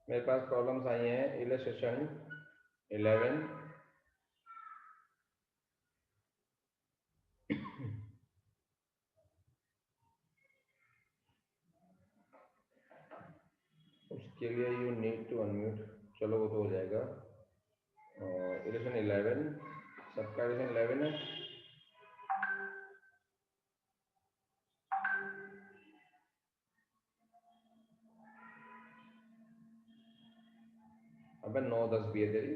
मेरे पास प्रॉब्लम्स आई हैं इलस्ट्रेशन 11। उसके लिए यू नीड टू अनम्यूट। चलो वो तो हो जाएगा। इलेक्शन 11, सबका इलेक्शन 11 है। अबे 9-10 भी है तेरी।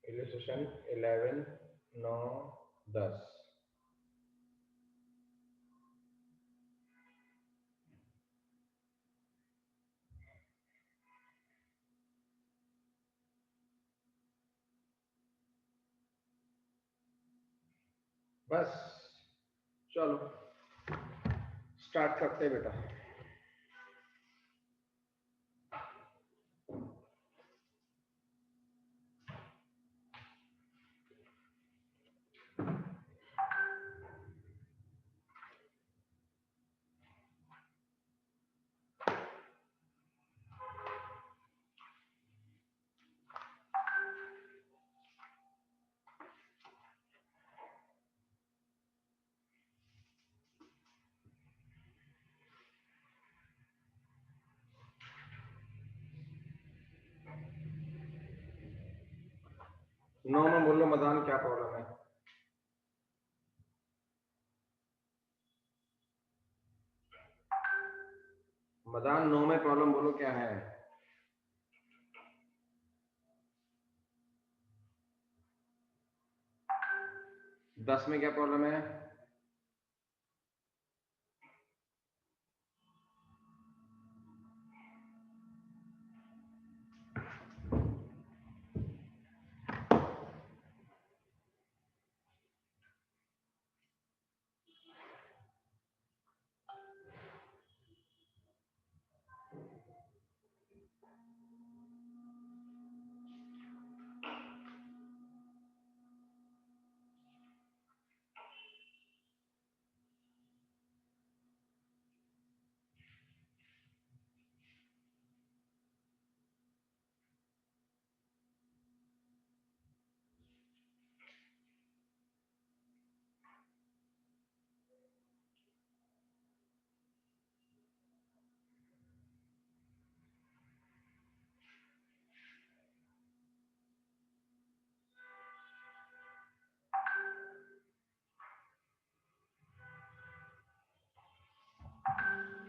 इलस्ट्रेशन 11, 9, 10। बस चलो स्टार्ट करते हैं बेटा। नौ में बोलो मदान, क्या प्रॉब्लम है? मदान 9 में प्रॉब्लम बोलो क्या है? 10 में क्या प्रॉब्लम है?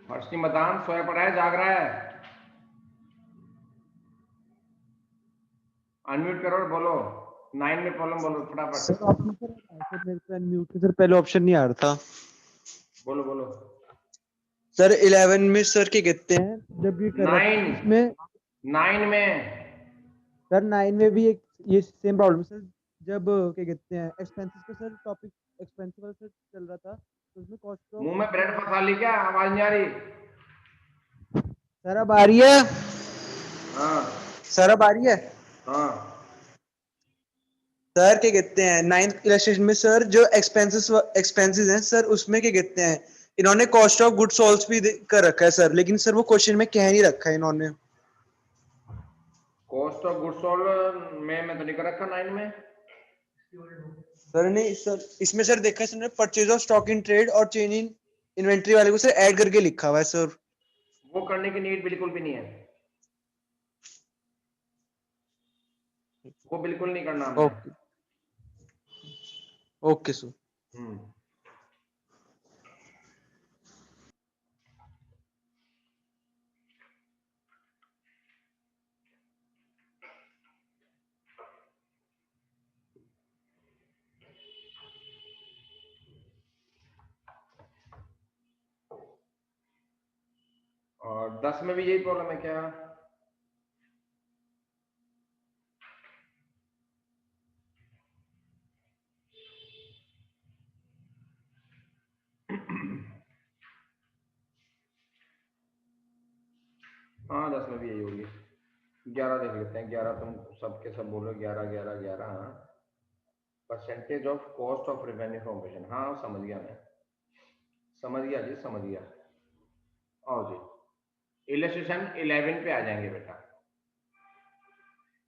हर्षी मदान सोया पड़ा है, जाग रहा है? अनम्यूट करो और बोलो। 9 में प्रॉब्लम बोलो फटाफट। सर आपने सर मेरे पे अनम्यूट सर पहले ऑप्शन नहीं आ रहा था। बोलो बोलो। सर 11 में सर क्या कहते हैं जब ये कर रहा था 9 इसमें 9 में सर 9 में भी एक ये सेम प्रॉब्लम सर जब क्या कहते हैं एक्सपेंसेस का सर टॉपिक एक्सपेंसिव वाला सर चल रहा था तो उसमें कॉस्ट ऑफ मुंह में ब्रेड फंसा ली क्या? आवाज नहीं आ रही? सर अब आ रही है? हाँ सर अब आ रही है? हाँ। सर क्या कहते हैं 9th इलस्ट्रेशन में सर जो एक्सपेंसेस हैं सर उसमें क्या कहते हैं इन्होंने कॉस्ट ऑफ गुड सोल्स भी कर रखा है सर, लेकिन सर वो क्वेश्चन में कह नहीं रखा है इन्होंने। कॉस्ट ऑफ गुड्स सोल्ड में मैं तो नहीं कर रखा 9 में। सर नहीं सर इसमें सर देखा है सर ने purchase of stock in trade और चेंज इन इन्वेंट्री वाले को सर ऐड करके लिखा हुआ है सर। वो करने की नीड बिल्कुल भी नहीं है। वो बिल्कुल नहीं करना हमने। Okay okay sir. हम्म। और 10 में भी यही प्रॉब्लम है क्या? हाँ 10 में भी यही होगी। 11 देख लेते हैं। 11 तुम सबके सब बोल रहे हो, 11 11 11। Percentage of cost of revenue from operation, हाँ समझ गया मैं, समझ गया जी, समझ गया। आओ जी, इलस्ट्रेशन 11 पे आ जाएंगे बेटा।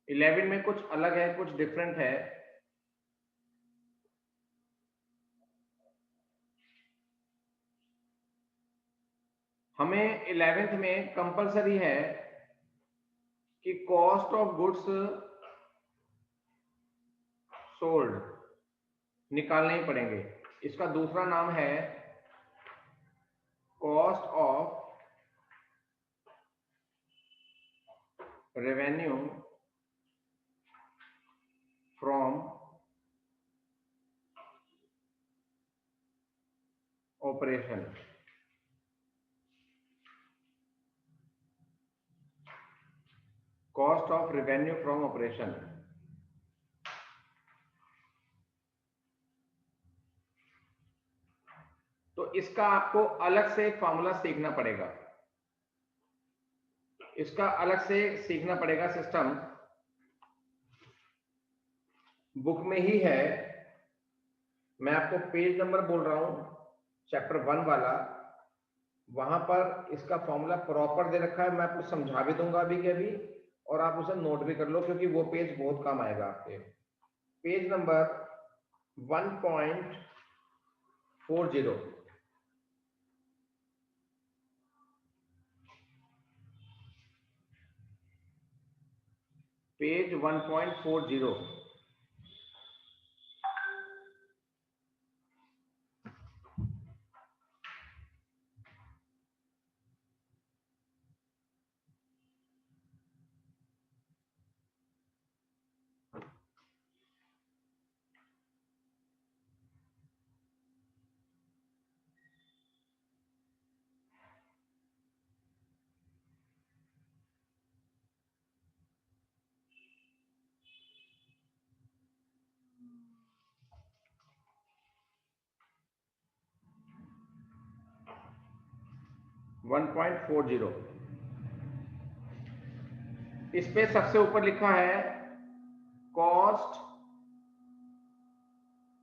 11 में कुछ अलग है, कुछ डिफरेंट है। हमें 11th में कंपलसरी है कि कॉस्ट ऑफ गुड्स सोल्ड निकालने ही पड़ेंगे। इसका दूसरा नाम है cost of revenue from operation. Cost of revenue from operation. तो इसका आपको अलग से फॉर्मूला सीखना पड़ेगा, इसका अलग से सीखना पड़ेगा। सिस्टम बुक में ही है, मैं आपको पेज नंबर बोल रहा हूं, चैप्टर 1 वाला, वहां पर इसका फॉर्मूला प्रॉपर दे रखा है। मैं आपको समझा भी दूंगा अभी के अभी, और आप उसे नोट भी कर लो, क्योंकि वो पेज बहुत काम आएगा आपके। Page number 1.40, page 1.40। इस पे सबसे ऊपर लिखा है cost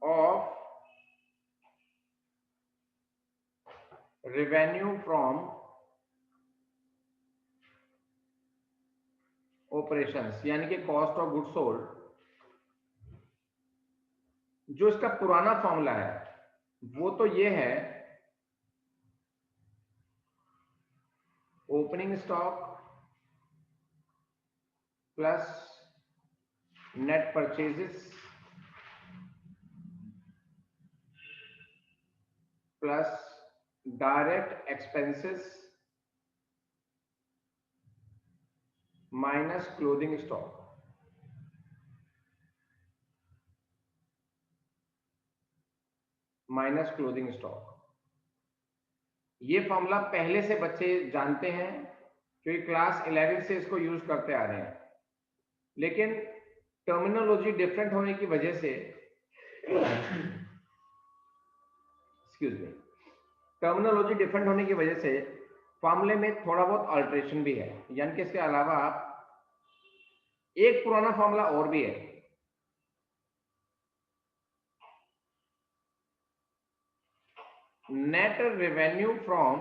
of revenue from operations, यानी कि कॉस्ट ऑफ गुड्स सोल्ड। जो इसका पुराना फॉर्मूला है वो तो ये है, opening stock plus net purchases plus direct expenses minus clothing stock. Minus clothing stock. ये फॉर्मूला पहले से बच्चे जानते हैं, क्योंकि क्लास 11 से इसको यूज करते आ रहे हैं, लेकिन टर्मिनोलॉजी डिफरेंट होने की वजह से, एक्सक्यूज मी, टर्मिनोलॉजी डिफरेंट होने की वजह से फॉर्मूले में थोड़ा बहुत अल्टरेशन भी है। यानी कि इसके अलावा एक पुराना फॉर्मूला और भी है। नेट रेवेन्यू फ्रॉम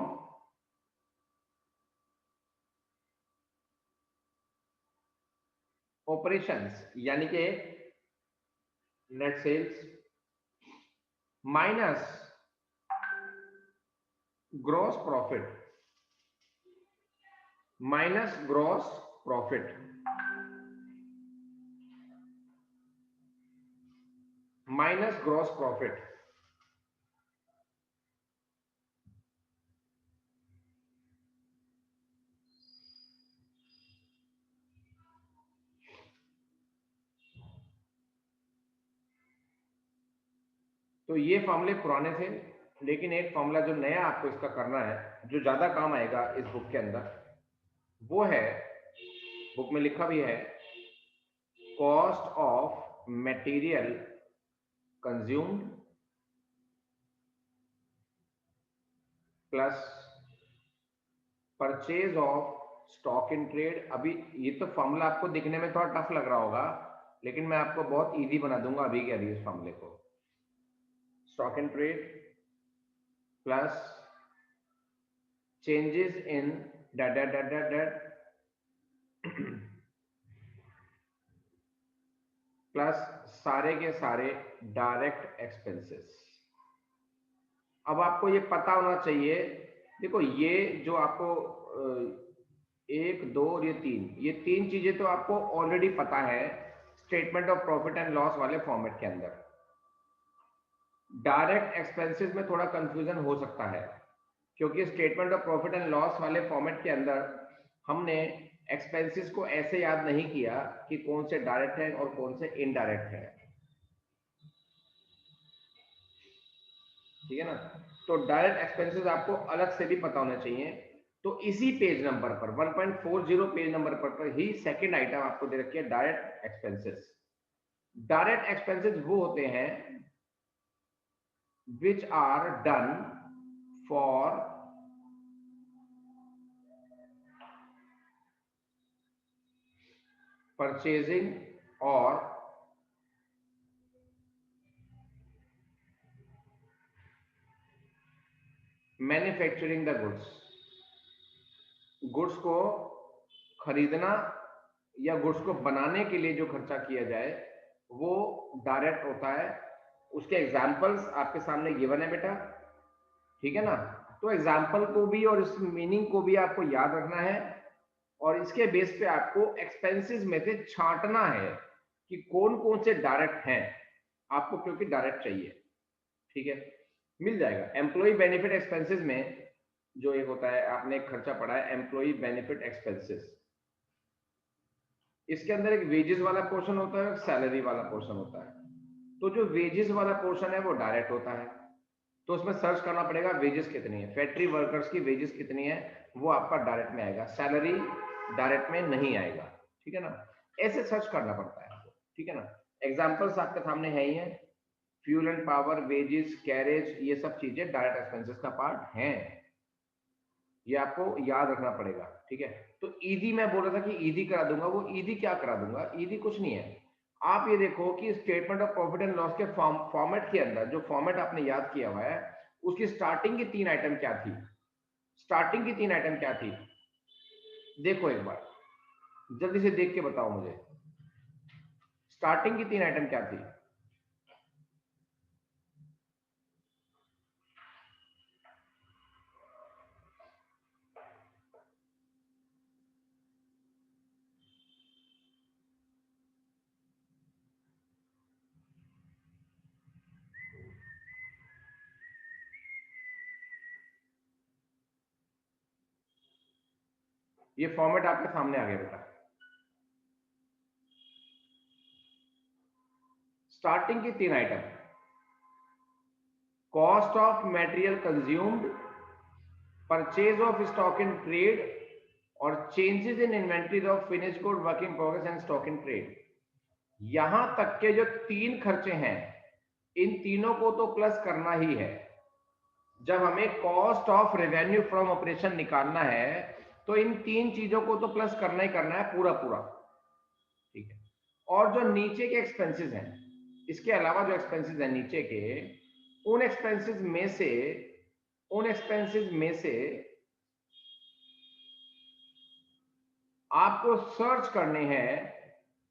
ऑपरेशंस, यानी कि net sales minus gross profit, minus gross profit, minus gross profit. तो ये फॉर्मूले पुराने थे, लेकिन एक फॉर्मूला जो नया आपको इसका करना है, जो ज्यादा काम आएगा इस बुक के अंदर, वो है, बुक में लिखा भी है, cost of material consumed plus purchase of stock in trade, अभी ये तो फॉर्मूला आपको दिखने में थोड़ा टफ लग रहा होगा, लेकिन मैं आपको बहुत इजी बना दूंगा अभी के अभी इस फॉर्मूले को। Stock in trade plus changes in that that that that that plus सारे के सारे डायरेक्ट एक्सपेंसेस। अब आपको ये पता होना चाहिए, देखो ये जो आपको 1 2 और ये तीन चीजें तो आपको ऑलरेडी पता है statement of profit and loss वाले फॉर्मेट के अंदर। डायरेक्ट एक्सपेंसेस में थोड़ा कंफ्यूजन हो सकता है, क्योंकि statement of profit and loss वाले फॉर्मेट के अंदर हमने एक्सपेंसेस को ऐसे याद नहीं किया कि कौन से डायरेक्ट है और कौन से इनडायरेक्ट है, ठीक है ना। तो डायरेक्ट एक्सपेंसेस आपको अलग से भी पता होना चाहिए। तो इसी पेज नंबर पर 1.40 पेज नंबर पर ही सेकंड आइटम आपको दे रखी है डायरेक्ट एक्सपेंसेस। डायरेक्ट एक्सपेंसेस वो होते हैं which are done for purchasing or manufacturing the goods को खरीदना या गुड्स को बनाने के लिए जो खर्चा किया जाए वो डायरेक्ट होता है। उसके एग्जांपल्स आपके सामने गिवन है बेटा, ठीक है ना। तो एग्जांपल को भी और इस मीनिंग को भी आपको याद रखना है, और इसके बेस पे आपको एक्सपेंसेस में से छांटना है कि कौन कौन से डायरेक्ट हैं आपको, क्योंकि डायरेक्ट चाहिए, ठीक है। मिल जाएगा एम्प्लॉय बेनिफिट एक्सपेंसेस में जो एक होता है, आपने एक खर्चा पढ़ा है एम्प्लॉय बेनिफिट एक्सपेंसेस। इसके अंदर एक वेजेस वाला पोर्शन होता है, एक सैलरी वाला पोर्शन होता है। तो जो वेजेस वाला पोर्शन है वो डायरेक्ट होता है, तो उसमें सर्च करना पड़ेगा वेजेस कितनी है, फैक्ट्री वर्कर्स की वेजेस कितनी है, वो आपका डायरेक्ट में आएगा, सैलरी डायरेक्ट में नहीं आएगा, ठीक है ना। ऐसे सर्च करना पड़ता है आपको, ठीक है ना। एग्जांपल्स आपके सामने है ही है, fuel and power, wages, carriage, ये सब चीजें डायरेक्ट एक्सपेंसेस का पार्ट हैं, ये आपको याद रखना पड़ेगा, ठीक है। तो ईदी मैं बोल रहा था कि ईदी करा दूंगा, वो ईदी क्या करा दूंगा, ईदी कुछ नहीं है। आप ये देखो कि statement of profit and loss के फॉर्मेट के अंदर जो फॉर्मेट आपने याद किया हुआ है उसकी स्टार्टिंग की 3 आइटम क्या थी, स्टार्टिंग की 3 आइटम क्या थी, देखो एक बार जल्दी से देख के बताओ मुझे, स्टार्टिंग की 3 आइटम क्या थी। ये फॉर्मेट आपके सामने आ गया बेटा। स्टार्टिंग की 3 item, cost of material consumed, purchase of stock in trade और changes in inventory of finish good, work in progress and stock in trade. यहां तक के जो 3 खर्चे हैं इन तीनों को तो प्लस करना ही है। जब हमें cost of revenue from operation निकालना है तो इन 3 चीजों को तो प्लस करना ही करना है पूरा पूरा, ठीक है। और जो नीचे के एक्सपेंसेस हैं, इसके अलावा जो एक्सपेंसेस हैं नीचे के, उन एक्सपेंसेस में से आपको सर्च करने हैं,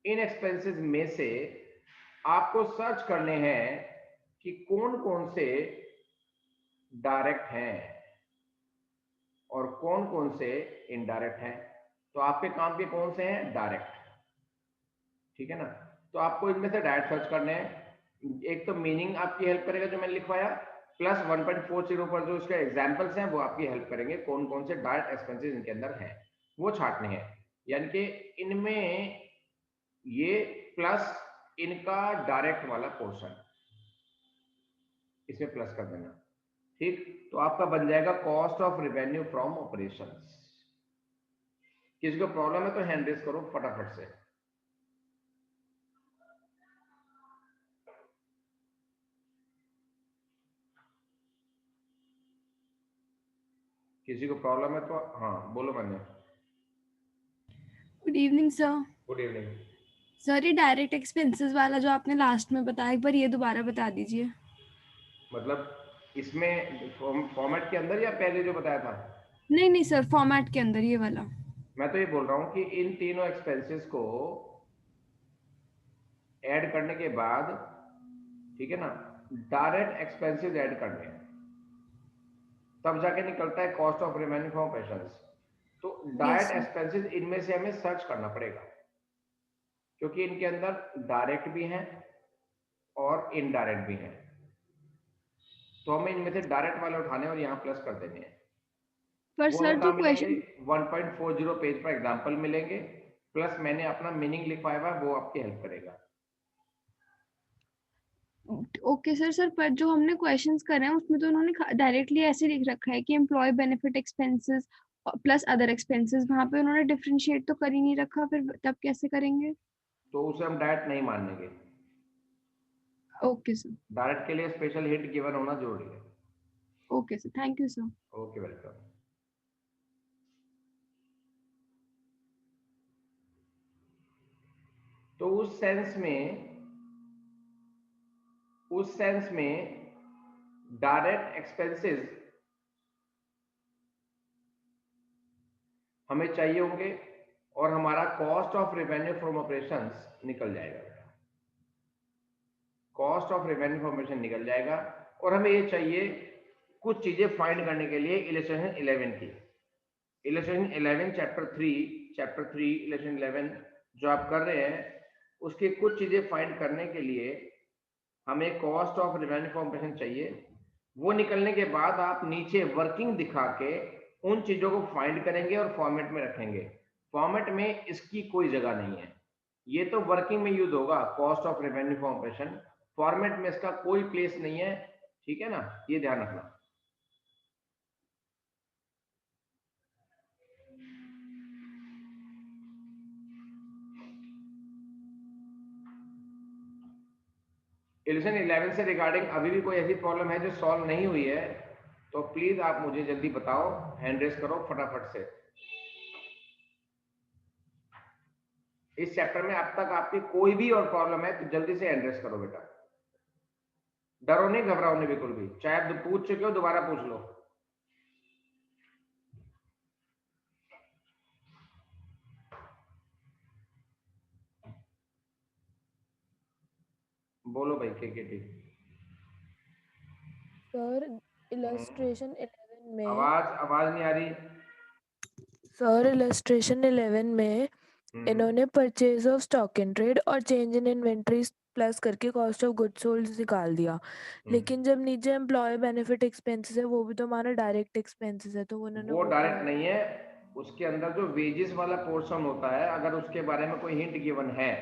इन एक्सपेंसेस में से आपको सर्च करने हैं कि कौन कौन से डायरेक्ट हैं और कौन कौन से इनडायरेक्ट हैं। तो आपके काम के कौन से हैं, डायरेक्ट, ठीक है ना। तो आपको इनमें से डायरेक्ट सर्च करने हैं। एक तो मीनिंग आपकी हेल्प करेगा जो मैंने लिखवाया, प्लस 1.40 पर जो उसके एग्जांपल्स हैं वो आपकी हेल्प करेंगे, कौन कौन से डायरेक्ट एक्सपेंसेस इनके अंदर हैं वो छांटने हैं। यानी कि इनमें ये प्लस इनका डायरेक्ट वाला पोर्शन इसमें प्लस कर देना, ठीक। तो आपका बन जाएगा cost of revenue from operations. किसी को प्रॉब्लम है तो हैंड रेज करो फटाफट से। किसी को प्रॉब्लम है तो हाँ बोलो। मैंने good evening sir. Good evening. Sir ये डायरेक्ट एक्सपेंसेस वाला जो आपने लास्ट में बताया, एक बार ये दोबारा बता दीजिए। मतलब इसमें फॉर्मेट के अंदर या पहले जो बताया था? नहीं सर, फॉर्मेट के अंदर ये वाला। मैं तो ये बोल रहा हूँ कि इन तीनों एक्सपेंसेस को ऐड करने के बाद, ठीक है ना, डायरेक्ट एक्सपेंसेस ऐड करने हैं, तब जाके निकलता है cost of remaining from operations. तो डायरेक्ट एक्सपेंसेस इनमें से हमें सर्च करना पड़ेगा, क्योंकि इनके अंदर डायरेक्ट भी हैं और इनडायरेक्ट भी हैं। तो हमें इनमें से डायरेक्ट वाले उठाने और यहाँ प्लस कर देने हैं। पर वो सर हमें जो कहाँ मिलेंगे? क्वेश्चन 1.40 पेज पर एग्जाम्पल मिलेंगे, प्लस मैंने अपना मीनिंग लिखवाया हुआ, वो आपकी हेल्प करेगा। ओके सर पर जो हमने क्वेश्चंस करे हैं उसमें तो उन्होंने डायरेक्टली ऐसे लिख रखा है कि employ benefit expenses plus other expenses, वहां पे उन्होंने डिफरेंशिएट तो कर ही नहीं रखा, फिर तब कैसे करेंगे? तो उसे हम डायरेक्ट नहीं मानेंगे। Okay sir. डायरेक्ट के लिए स्पेशल हिंट गिवन होना जरूरी है। Okay sir, thank you sir. Okay, welcome. तो उस सेंस में डायरेक्ट एक्सपेंसेस हमें चाहिए होंगे और हमारा cost of revenue from operations निकल जाएगा। Cost of revenue from operation निकल जाएगा और हमें ये चाहिए कुछ चीजें फाइंड करने के लिए इलस्ट्रेशन 11 की। इलस्ट्रेशन 11 चैप्टर 3 इलस्ट्रेशन 11 जो आप कर रहे हैं, उसकी कुछ चीजें फाइंड करने के लिए हमें cost of revenue from operation चाहिए। वो निकलने के बाद आप नीचे वर्किंग दिखा के उन चीजों को फाइंड करेंगे और फॉर्मेट में रखेंगे। फॉर्मेट में इसकी कोई जगह नहीं है, ये तो वर्किंग में यूज होगा cost of revenue from operation, format में इसका कोई प्लेस नहीं है, ठीक है ना, ये ध्यान रखना। इलेक्शन 11 से रिगार्डिंग अभी भी कोई ऐसी प्रॉब्लम है जो सॉल्व नहीं हुई है, तो प्लीज आप मुझे जल्दी बताओ, हैंड रेस करो फटाफट से। इस चैप्टर में अब तक आपकी कोई भी और प्रॉब्लम है तो जल्दी से हैंड रेस करो बेटा, डरो नहीं, घबराओ नहीं बिल्कुल भी, चाहे आप पूछ चुके हो दोबारा पूछ लो। बोलो भाई के सर इलस्ट्रेशन 11 में आवाज नहीं आ रही। सर इलस्ट्रेशन 11 में इन्होंने purchase of stock in trade और चेंज इन इन्वेंट्री प्लस करके कॉस्ट ऑफ गुड्स सोल्ड निकाल दिया, लेकिन जब नीचे एम्प्लॉय बेनिफिट एक्सपेंसेस है वो भी तो हमारा डायरेक्ट एक्सपेंसेस है, तो उन्होंने वो डायरेक्ट क्या नहीं है, उसके अंदर जो वेजेस वाला पोर्शन होता है, अगर उसके बारे में कोई हिंट गिवन है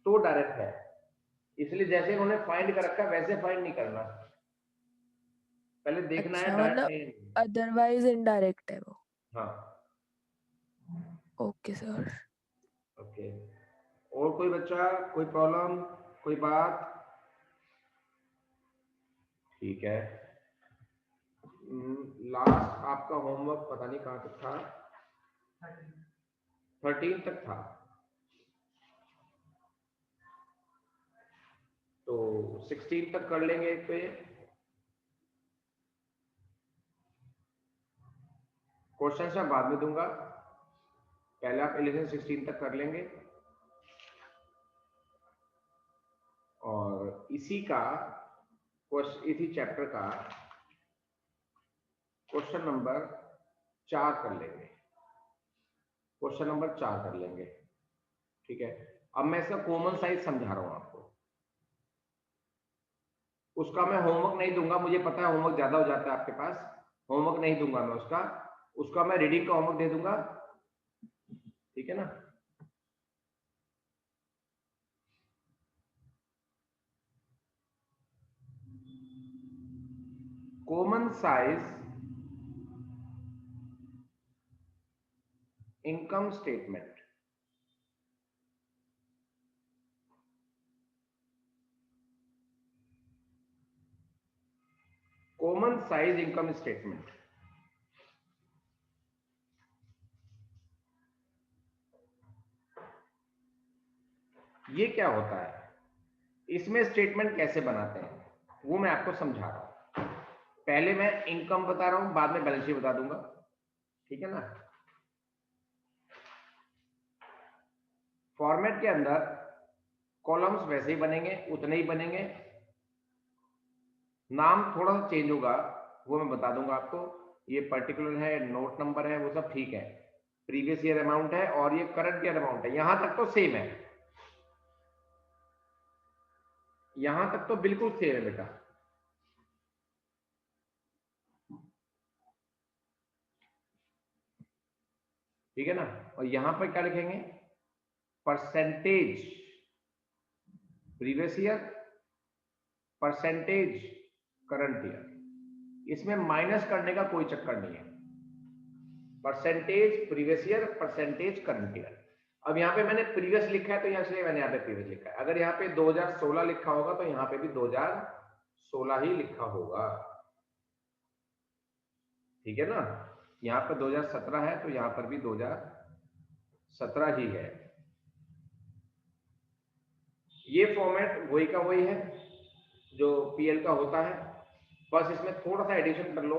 तो डायरेक्ट है। इसलिए जैसे उन्होंने फाइंड कर रखा वैसे फाइंड नहीं करना, पहले देखना है अच्छा, डायरेक्ट मतलब नहीं। अदरवाइज इनडायरेक्ट है वो। हाँ ओके सर। ओके। और कोई बच्चा, कोई प्रॉब्लम, कोई बात? ठीक है। लास्ट आपका होमवर्क पता नहीं कहाँ तक था, 13 तक था, तो 16 तक कर लेंगे एक पे। क्वेश्चन मैं बाद में दूंगा, पहले आप 11 16 तक कर लेंगे और इसी चैप्टर का क्वेश्चन नंबर 4 कर लेंगे, क्वेश्चन नंबर 4 कर लेंगे, ठीक है। अब मैं इसका कॉमन साइज समझा रहा हूं आपको, उसका मैं होमवर्क नहीं दूंगा, मुझे पता है होमवर्क ज्यादा हो जाता है आपके पास, होमवर्क नहीं दूंगा मैं उसका मैं रीडिंग का होमवर्क दे दूंगा, ठीक है ना। Common size income statement, common size income statement. ये क्या होता है, इसमें स्टेटमेंट कैसे बनाते हैं वो मैं आपको समझा रहा हूं। पहले मैं इनकम बता रहा हूं, बाद में बैलेंस शीट बता दूंगा, ठीक है ना। फॉर्मेट के अंदर कॉलम्स वैसे ही बनेंगे, उतने ही बनेंगे, नाम थोड़ा सा चेंज होगा, वो मैं बता दूंगा आपको। ये पर्टिकुलर है, नोट नंबर है, वो सब ठीक है। प्रीवियस ईयर अमाउंट है और ये करंट ईयर अमाउंट है, यहां तक तो सेम है, यहां तक तो बिल्कुल सेम है बेटा। ठीक है ना। और यहां पर क्या लिखेंगे, percentage previous year, percentage current year. इसमें माइनस करने का कोई चक्कर नहीं है, percentage previous year, percentage current year. अब यहाँ पे मैंने प्रीवियस लिखा है तो यहाँ से मैंने यहाँ पे प्रीवियस लिखा है। अगर यहाँ पे 2016 लिखा होगा तो यहाँ पे भी 2016 ही लिखा होगा, ठीक है ना। यहाँ पर 2017 है तो यहाँ पर भी 2017 ही है। ये फॉर्मेट वही का वही है जो पीएल का होता है, बस इसमें थोड़ा सा एडिशन कर लो।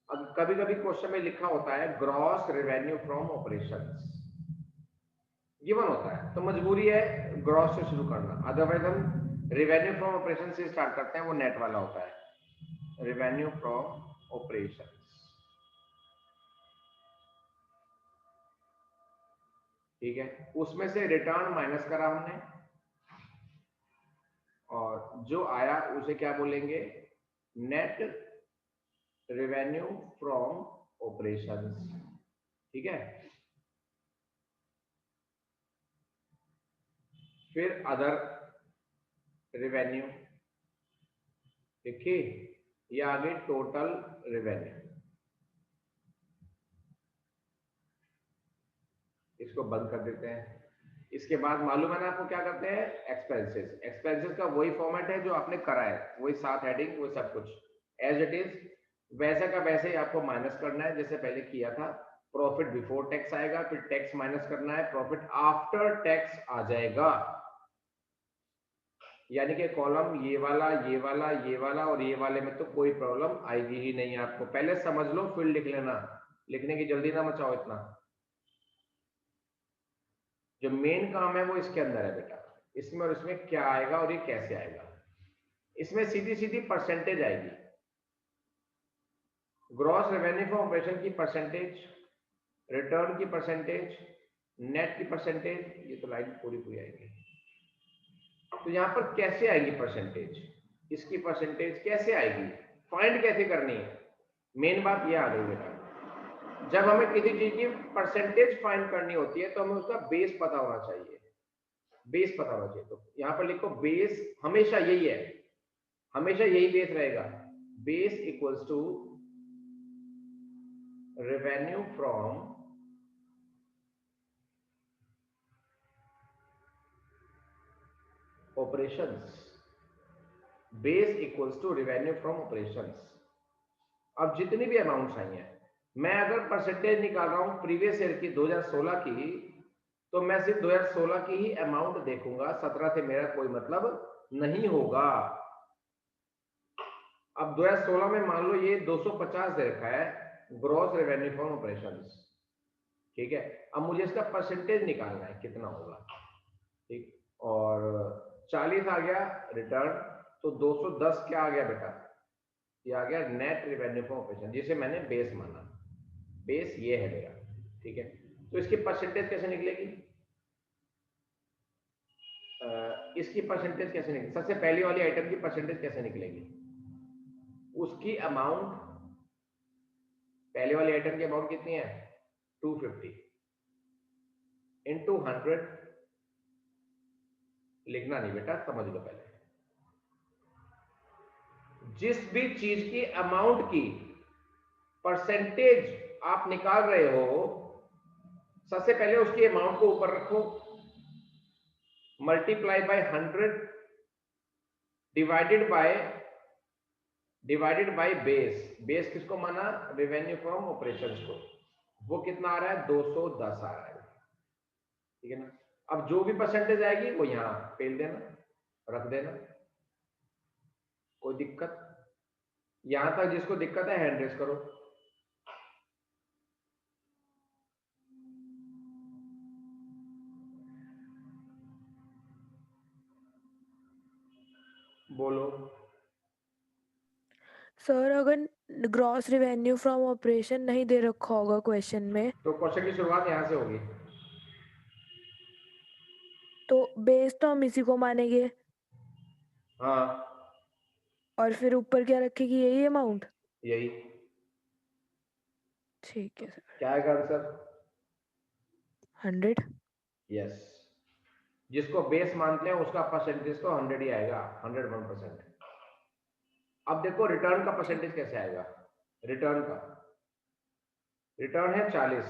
अब कभी कभी क्वेश्चन में लिखा होता है gross revenue from operations, given होता है तो मजबूरी है ग्रॉस से शुरू करना, अदरवाइज हम रेवेन्यू फ्रॉम ऑपरेशन से स्टार्ट करते हैं, वो नेट वाला होता है रेवेन्यू फ्रॉम ऑपरेशंस। ठीक है, उसमें से रिटर्न माइनस करा हमने और जो आया उसे क्या बोलेंगे, नेट रेवेन्यू फ्रॉम ऑपरेशंस। ठीक है, फिर अदर रेवेन्यू, देखिए ये आगे टोटल रेवेन्यू, इसको बंद कर देते हैं। इसके बाद मालूम है ना आपको क्या करते हैं, एक्सपेंसेस। एक्सपेंसेस का वही फॉर्मेट है जो आपने करा है, वही साथ हेडिंग, वो सब कुछ एज इट इज वैसा का वैसे ही आपको माइनस करना है जैसे पहले किया था। प्रॉफिट बिफोर टैक्स आएगा, फिर टैक्स माइनस करना है, प्रॉफिट आफ्टर टैक्स आ जाएगा। यानी कि कॉलम ये वाला, ये वाला, ये वाला और ये वाले में तो कोई प्रॉब्लम आएगी ही नहीं आपको। पहले समझ लो फिर लिख लेना, लिखने की जल्दी ना मचाओ इतना। जो मेन काम है वो इसके अंदर है बेटा, इसमें और इसमें क्या आएगा और ये कैसे आएगा। इसमें सीधी सीधी परसेंटेज आएगी, ग्रॉस रेवेन्यू फ्रॉम ऑपरेशन की परसेंटेज, रिटर्न की परसेंटेज, नेट की परसेंटेज, ये तो लाइन पूरी पूरी आएगी। तो यहां पर कैसे आएगी परसेंटेज, इसकी परसेंटेज कैसे आएगी, फाइंड कैसे करनी है, मेन बात ये आ गई बेटा। जब हमें किसी चीज की परसेंटेज फाइंड करनी होती है तो हमें उसका बेस पता होना चाहिए, बेस पता होना चाहिए। तो यहां पर लिखो बेस, हमेशा यही है, हमेशा यही बेस रहेगा, base equals to revenue from operations, base equals to revenue from operations. अब जितनी भी अमाउंट्स आई हैं, मैं अगर परसेंटेज निकाल रहा हूं प्रीवियस ईयर की 2016 की, तो मैं सिर्फ 2016 की ही अमाउंट देखूंगा, 17 से मेरा कोई मतलब नहीं होगा। अब 2016 में मान लो ये 250 दे रखा है ग्रॉस रेवेन्यू फ्रॉम ऑपरेशंस, ठीक है। अब मुझे इसका परसेंटेज निकालना है कितना होगा, ठीक। और 40 आ गया रिटर्न, तो 210 क्या आ गया बेटा, ये आ गया नेट रेवेन्यू फ्रॉम ऑपरेशन, जिसे मैंने बेस माना, बेस ये है मेरा, ठीक है। तो इसकी परसेंटेज कैसे निकलेगी, इसकी परसेंटेज कैसे निकलेगी, सबसे पहली वाली आइटम की परसेंटेज कैसे निकलेगी, उसकी अमाउंट, पहले वाली आइटम की अमाउंट कितनी है 250 इंटू 100, लिखना नहीं बेटा, समझ लो पहले। जिस भी चीज की अमाउंट की परसेंटेज आप निकाल रहे हो, सबसे पहले उसकी अमाउंट को ऊपर रखो, multiply by 100 divided by base. Base किसको माना, रेवेन्यू फ्रॉम ऑपरेशंस को, वो कितना आ रहा है 210 आ रहा है, ठीक है ना। अब जो भी परसेंटेज आएगी वो यहाँ पेल देना, रख देना, कोई दिक्कत? यहां तक जिसको दिक्कत है हैंड रेस करो। बोलो। सर अगर ग्रॉस रेवेन्यू फ्रॉम ऑपरेशन नहीं दे रखा होगा क्वेश्चन में, तो क्वेश्चन की शुरुआत यहाँ से होगी। तो बेस तो हम इसी को मानेंगे, हाँ और फिर ऊपर क्या रखेगी, यही अमाउंट। यही। ठीक है सर। क्या आएगा आंसर? 100। यस, जिसको बेस मानते हैं उसका परसेंटेज तो 100 ही आएगा, 101%। अब देखो रिटर्न का परसेंटेज कैसे आएगा। रिटर्न का रिटर्न है 40,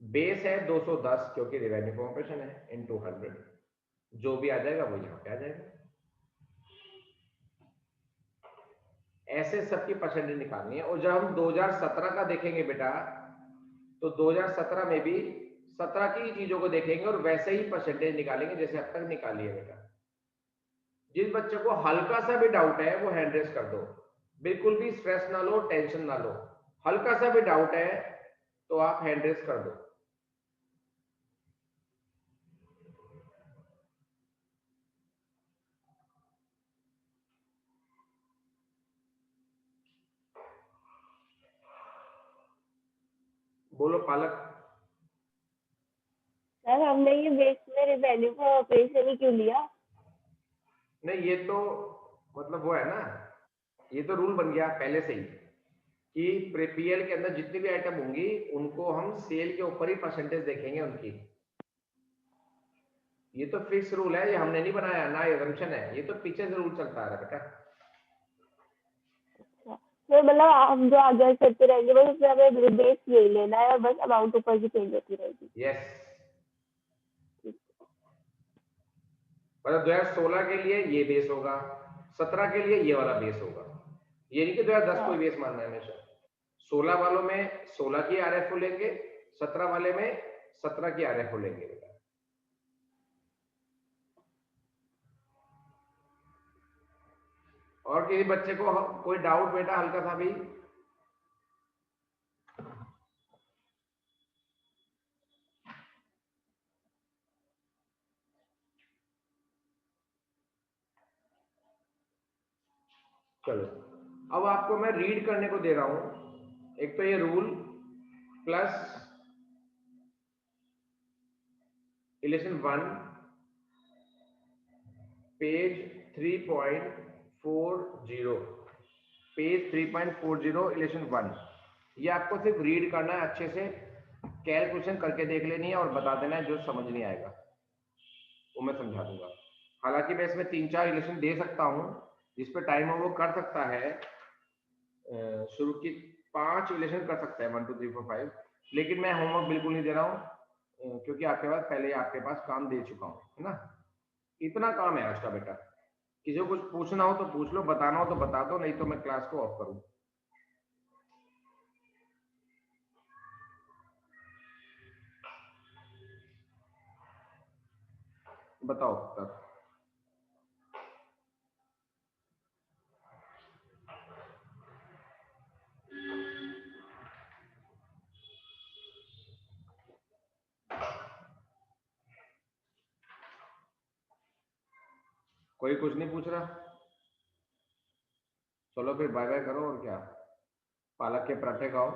बेस है 210 क्योंकि रेवेन्यू फ्रॉम ऑपरेशन है, इनटू 100, जो भी आ जाएगा वो यहाँ पे आ जाएगा। ऐसे सबकी परसेंटेज निकालनी है। और जब हम 2017 का देखेंगे बेटा, तो 2017 में भी 17 की चीजों को देखेंगे और वैसे ही परसेंटेज निकालेंगे जैसे अब तक निकाली है बेटा। जिस बच्चे को हल्का सा भी डाउट है वो हैंड रेस कर दो, बिल्कुल भी स्ट्रेस ना लो, टेंशन ना लो। हल्का सा भी डाउट है तो आप हैंड रेस कर दो। बोलो पालक। सर हमने ये बेस में रेवेन्यू का ऑपरेशन ही क्यों लिया? नहीं, ये तो मतलब वो है ना, ये तो रूल बन गया पहले से ही कि पीएल के अंदर जितनी भी आइटम होंगी उनको हम सेल के ऊपर ही परसेंटेज देखेंगे उनकी। ये तो फिक्स रूल है, ये हमने नहीं बनाया ना, ये assumption है, ये तो पीछे से रूल चलता आ रहा है बेटा। तो मतलब हम जो आगे करते रहेंगे बस उसमें हमें बेस यही लेना है और बस अमाउंट ऊपर की चेंज होती रहेगी। यस, मतलब 2016 के लिए ये बेस होगा, 17 के लिए ये वाला बेस होगा। ये नहीं कि 2010 को बेस मानना है हमेशा। 16 वालों में 16 की आरएफ लेंगे, 17 वाले में 17 की आरएफ लेंगे बेटा। और किसी बच्चे को कोई डाउट बेटा हल्का सा भी? चलो, अब आपको मैं रीड करने को दे रहा हूं। एक तो ये rule plus election 1 page 3.40, page 3.40 election 1। ये आपको सिर्फ रीड करना है, अच्छे से कैलकुलेशन करके देख लेनी है और बता देना है, जो समझ नहीं आएगा वो मैं समझा दूंगा। हालांकि मैं इसमें 3-4 इलेक्शन दे सकता हूं, जिस पे टाइम हो वो कर सकता है, शुरू की 5 इलेक्शन कर सकता है, 1 2 3 4 5, लेकिन मैं होमवर्क बिल्कुल नहीं दे रहा हूं क्योंकि आपके पास पहले आपके पास काम दे चुका हूं, है ना। इतना काम है आज का बेटा। किसी को कुछ पूछना हो तो पूछ लो, बताना हो तो बता दो, नहीं तो मैं क्लास को ऑफ करूं। बताओ तब। कोई कुछ नहीं पूछ रहा? चलो फिर बाय बाय करो और क्या, पालक के पराठे खाओ।